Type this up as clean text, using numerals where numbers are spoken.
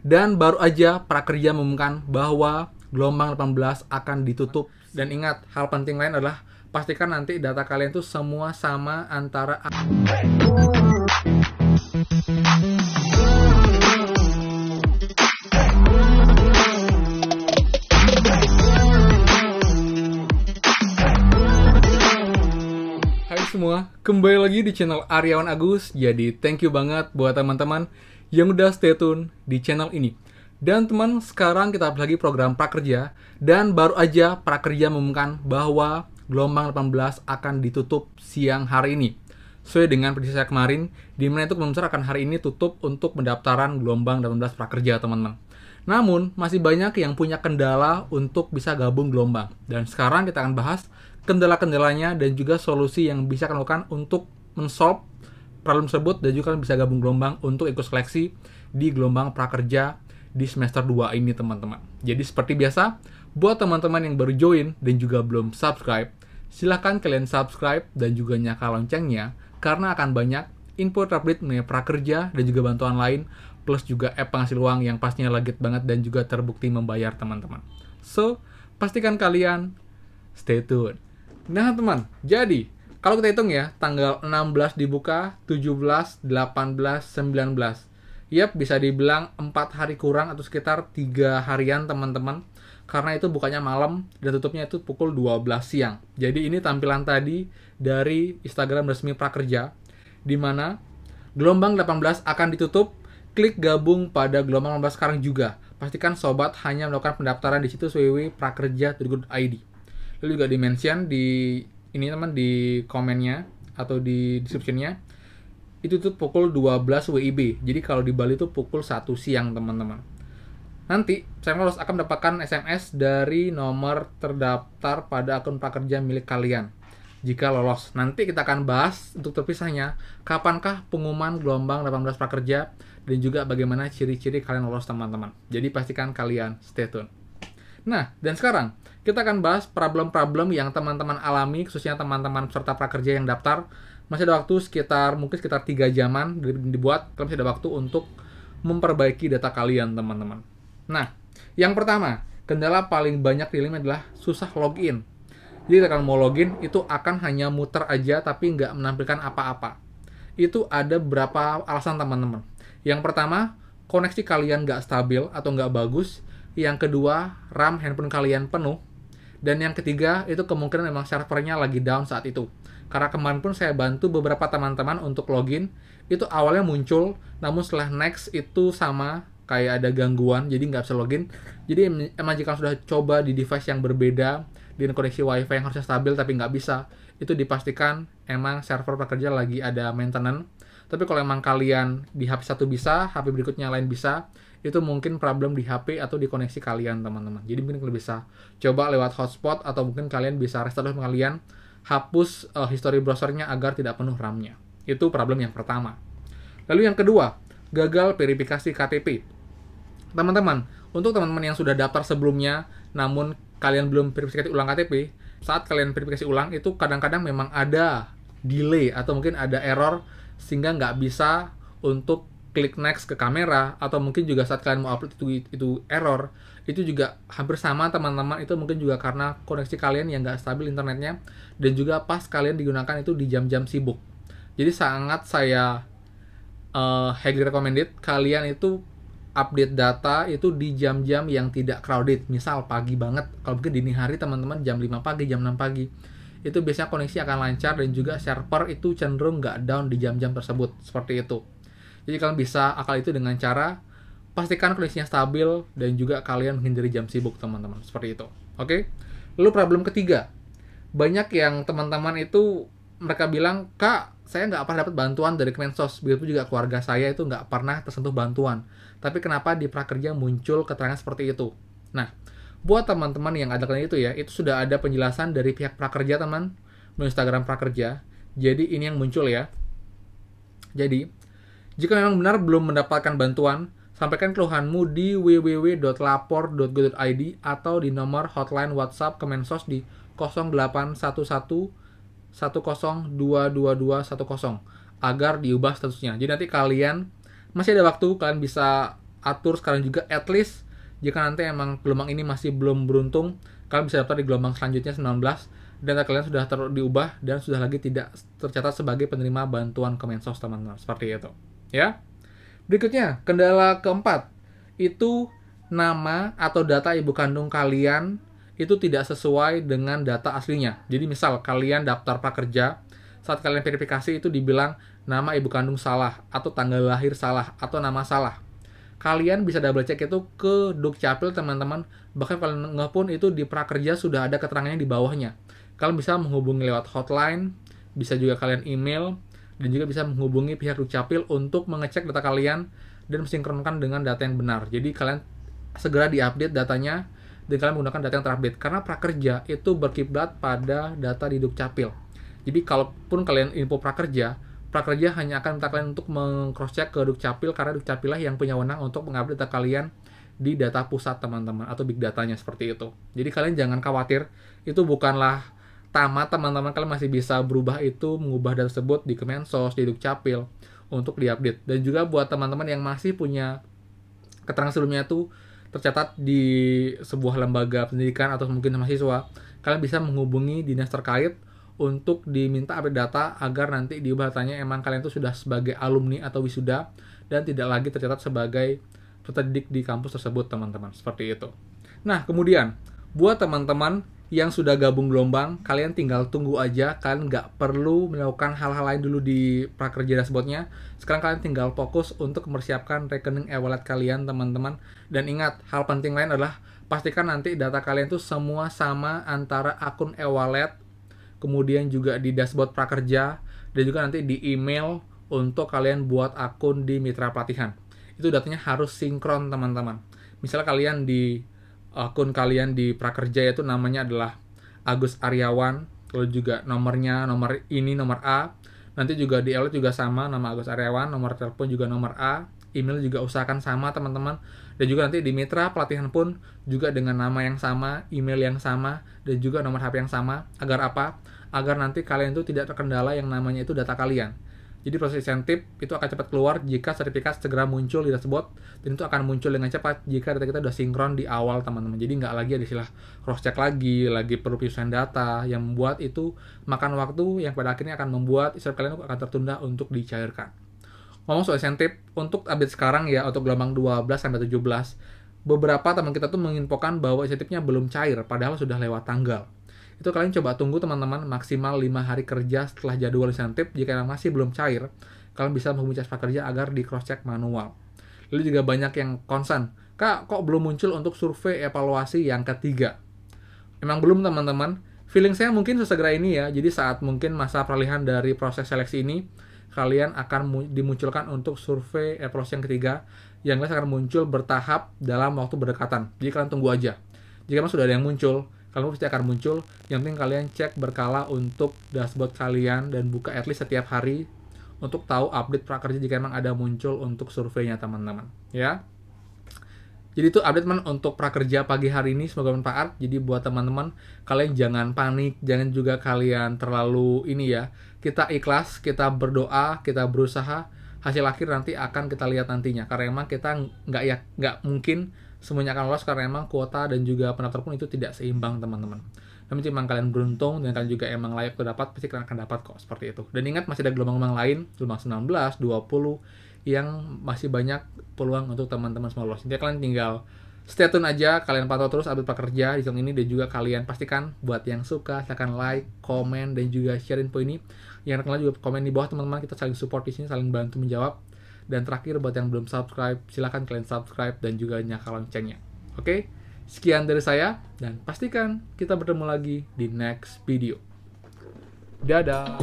Dan baru aja Prakerja mengumumkan bahwa gelombang 18 akan ditutup. Dan ingat, hal penting lain adalah pastikan nanti data kalian tuh semua sama antara semua, kembali lagi di channel Aryawan Agus. Jadi thank you banget buat teman-teman yang udah stay tune di channel ini. Dan teman, sekarang kita upload lagi program Prakerja. Dan baru aja Prakerja mengumumkan bahwa gelombang 18 akan ditutup siang hari ini. Sesuai dengan prediksi saya kemarin, di mana itu kemungkinan akan hari ini tutup untuk pendaftaran gelombang 18 Prakerja, teman-teman. Namun, masih banyak yang punya kendala untuk bisa gabung gelombang. Dan sekarang kita akan bahas kendala-kendalanya dan juga solusi yang bisa kalian lakukan untuk men-solve problem tersebut dan juga kalian bisa gabung gelombang untuk ikut seleksi di gelombang Prakerja di semester 2 ini, teman-teman. Jadi seperti biasa, buat teman-teman yang baru join dan juga belum subscribe, silahkan kalian subscribe dan juga nyalakan loncengnya karena akan banyak info terupdate mengenai Prakerja dan juga bantuan lain, plus juga app penghasil uang yang pastinya legit banget dan juga terbukti membayar, teman-teman. So, pastikan kalian stay tune. Nah teman, jadi kalau kita hitung ya, tanggal 16 dibuka, 17, 18, 19. Yap, bisa dibilang 4 hari kurang atau sekitar 3 harian teman-teman. Karena itu bukanya malam dan tutupnya itu pukul 12 siang. Jadi ini tampilan tadi dari Instagram resmi Prakerja, di mana gelombang 18 akan ditutup. Klik gabung pada gelombang 18 sekarang juga. Pastikan sobat hanya melakukan pendaftaran di situs www.prakerja.go.id. Lalu juga di-mention di ini teman, di komennya atau di description-nya itu tuh pukul 12 WIB. Jadi kalau di Bali itu pukul 1 siang, teman-teman. Nanti saya harus akan mendapatkan SMS dari nomor terdaftar pada akun Prakerja milik kalian. Jika lolos, nanti kita akan bahas untuk terpisahnya kapankah pengumuman gelombang 18 Prakerja dan juga bagaimana ciri-ciri kalian lolos, teman-teman. Jadi pastikan kalian stay tune. Nah, dan sekarang kita akan bahas problem-problem yang teman-teman alami, khususnya teman-teman peserta Prakerja yang daftar. Masih ada waktu mungkin sekitar 3 jaman dibuat, kalian masih ada waktu untuk memperbaiki data kalian, teman-teman. Nah, yang pertama, kendala paling banyak dialami adalah susah login. Jadi kalau mau login, itu akan hanya muter aja tapi nggak menampilkan apa-apa. Itu ada beberapa alasan, teman-teman. Yang pertama, koneksi kalian nggak stabil atau nggak bagus. Yang kedua, RAM handphone kalian penuh. Dan yang ketiga, itu kemungkinan memang servernya lagi down saat itu. Karena kemarin pun saya bantu beberapa teman-teman untuk login. Itu awalnya muncul, namun setelah next itu sama, kayak ada gangguan, jadi nggak bisa login. Jadi emang jika sudah coba di device yang berbeda, dengan koneksi wifi yang harusnya stabil tapi nggak bisa, itu dipastikan emang server Prakerja lagi ada maintenance. Tapi kalau emang kalian di HP satu bisa, HP berikutnya lain bisa, itu mungkin problem di HP atau di koneksi kalian, teman-teman. Jadi mungkin kalian bisa coba lewat hotspot atau mungkin kalian bisa restart kalian, hapus history browsernya agar tidak penuh RAM-nya. Itu problem yang pertama. Lalu yang kedua, gagal verifikasi KTP. Teman-teman, untuk teman-teman yang sudah daftar sebelumnya, namun kalian belum verifikasi ulang KTP, saat kalian verifikasi ulang, itu kadang-kadang memang ada delay atau mungkin ada error, sehingga nggak bisa untuk klik next ke kamera, atau mungkin juga saat kalian mau upload itu error, itu juga hampir sama, teman-teman. Itu mungkin juga karena koneksi kalian yang nggak stabil internetnya, dan juga pas kalian digunakan itu di jam-jam sibuk. Jadi sangat saya highly recommended kalian itu update data itu di jam-jam yang tidak crowded. Misal pagi banget, kalau mungkin dini hari teman-teman jam 5 pagi, jam 6 pagi, itu biasanya koneksi akan lancar dan juga server itu cenderung nggak down di jam-jam tersebut. Seperti itu. Jadi kalian bisa akal itu dengan cara pastikan koneksinya stabil dan juga kalian menghindari jam sibuk, teman-teman. Seperti itu. Oke? Lalu problem ketiga. Banyak yang teman-teman itu mereka bilang, "Kak, saya nggak pernah dapat bantuan dari Kemensos. Begitu juga keluarga saya itu nggak pernah tersentuh bantuan. Tapi kenapa di Prakerja muncul keterangan seperti itu?" Nah, buat teman-teman yang ada kalian itu ya, itu sudah ada penjelasan dari pihak Prakerja, teman, di Instagram Prakerja. Jadi ini yang muncul ya. Jadi jika memang benar belum mendapatkan bantuan, sampaikan keluhanmu di www.lapor.go.id atau di nomor hotline WhatsApp Kemensos di 0811 10222210 agar diubah statusnya. Jadi nanti kalian masih ada waktu, kalian bisa atur sekarang juga, at least jika nanti emang gelombang ini masih belum beruntung, kalian bisa daftar di gelombang selanjutnya 19 dan data kalian sudah diubah dan sudah lagi tidak tercatat sebagai penerima bantuan Kemensos, teman-teman. Seperti itu, ya. Berikutnya, kendala keempat itu nama atau data ibu kandung kalian itu tidak sesuai dengan data aslinya. Jadi misal kalian daftar prakerja, saat kalian verifikasi itu dibilang nama ibu kandung salah, atau tanggal lahir salah, atau nama salah. Kalian bisa double check itu ke Dukcapil, teman-teman. Bahkan kalian pun itu di prakerja sudah ada keterangannya di bawahnya. Kalian bisa menghubungi lewat hotline, bisa juga kalian email, dan juga bisa menghubungi pihak Dukcapil untuk mengecek data kalian dan mensinkronkan dengan data yang benar. Jadi kalian segera diupdate datanya dan kalian menggunakan data yang terupdate, karena prakerja itu berkiblat pada data di Dukcapil. Jadi kalaupun kalian info prakerja hanya akan minta kalian untuk meng-cross-check ke Dukcapil, karena Dukcapil lah yang punya wewenang untuk mengupdate data kalian di data pusat, teman-teman, atau big datanya seperti itu. Jadi kalian jangan khawatir, itu bukanlah tamat, teman-teman. Kalian masih bisa berubah itu, mengubah data tersebut di Kemensos, di Dukcapil untuk diupdate. Dan juga buat teman-teman yang masih punya keterangan sebelumnya itu tercatat di sebuah lembaga pendidikan atau mungkin mahasiswa, kalian bisa menghubungi dinas terkait untuk diminta update data agar nanti diubah datanya emang kalian itu sudah sebagai alumni atau wisuda dan tidak lagi tercatat sebagai peserta didik di kampus tersebut, teman-teman. Seperti itu. Nah, kemudian buat teman-teman yang sudah gabung gelombang, kalian tinggal tunggu aja. Kalian nggak perlu melakukan hal-hal lain dulu di prakerja dashboardnya. Sekarang kalian tinggal fokus untuk mempersiapkan rekening e-wallet kalian, teman-teman. Dan ingat, hal penting lain adalah pastikan nanti data kalian tuh semua sama antara akun e-wallet, kemudian juga di dashboard prakerja, dan juga nanti di email untuk kalian buat akun di mitra pelatihan. Itu datanya harus sinkron, teman-teman. Misalnya kalian di akun kalian di prakerja itu namanya adalah Agus Aryawan, lalu juga nomor A, nanti juga di e-wallet juga sama, nama Agus Aryawan, nomor telepon juga nomor A, email juga usahakan sama, teman-teman. Dan juga nanti di mitra pelatihan pun juga dengan nama yang sama, email yang sama, dan juga nomor HP yang sama. Agar apa? Agar nanti kalian itu tidak terkendala yang namanya itu data kalian. Jadi proses insentif itu akan cepat keluar jika sertifikat segera muncul di dashboard, dan itu akan muncul dengan cepat jika data kita sudah sinkron di awal, teman-teman. Jadi nggak lagi ada istilah cross check lagi perlu penyusunan data yang membuat itu makan waktu yang pada akhirnya akan membuat insentif kalian akan tertunda untuk dicairkan. Ngomong soal insentif, untuk update sekarang ya, untuk gelombang 12 sampai 17, beberapa teman kita tuh menginfokan bahwa insentifnya belum cair, padahal sudah lewat tanggal. Itu kalian coba tunggu, teman-teman, maksimal 5 hari kerja setelah jadwal insentif. Jika masih belum cair, kalian bisa menghubungi Cas Prakerja agar di cross check manual. Lalu juga banyak yang concern, Kak, kok belum muncul untuk survei evaluasi yang ketiga? Emang belum, teman-teman. Feeling saya mungkin sesegera ini ya. Jadi saat mungkin masa peralihan dari proses seleksi ini, kalian akan dimunculkan untuk survei evaluasi yang ketiga, yang akan muncul bertahap dalam waktu berdekatan. Jadi kalian tunggu aja. Jika memang sudah ada yang muncul, kalian pasti akan muncul. Yang penting kalian cek berkala untuk dashboard kalian dan buka at least setiap hari untuk tahu update prakerja jika memang ada muncul untuk surveinya, teman-teman. Ya. Jadi itu update untuk prakerja pagi hari ini, semoga bermanfaat. Jadi buat teman-teman, kalian jangan panik, jangan juga kalian terlalu ini ya. Kita ikhlas, kita berdoa, kita berusaha. Hasil akhir nanti akan kita lihat nantinya. Karena emang kita nggak mungkin semuanya akan lolos, karena emang kuota dan juga pendaftar pun itu tidak seimbang, teman-teman. Namun memang kalian beruntung dan kalian juga emang layak untuk dapat, pasti kalian akan dapat kok, seperti itu. Dan ingat, masih ada gelombang-gelombang lain, gelombang 19, 20, yang masih banyak peluang untuk teman-teman semua lolos. Jadi kalian tinggal stay tune aja, kalian pantau terus update prakerja di channel ini, dan juga kalian pastikan buat yang suka, silahkan like, komen, dan juga share info ini. Yang kenal juga komen di bawah, teman-teman, kita saling support di sini, saling bantu menjawab. Dan terakhir, buat yang belum subscribe, silahkan kalian subscribe dan juga nyalakan loncengnya. Oke, sekian dari saya, dan pastikan kita bertemu lagi di next video. Dadah!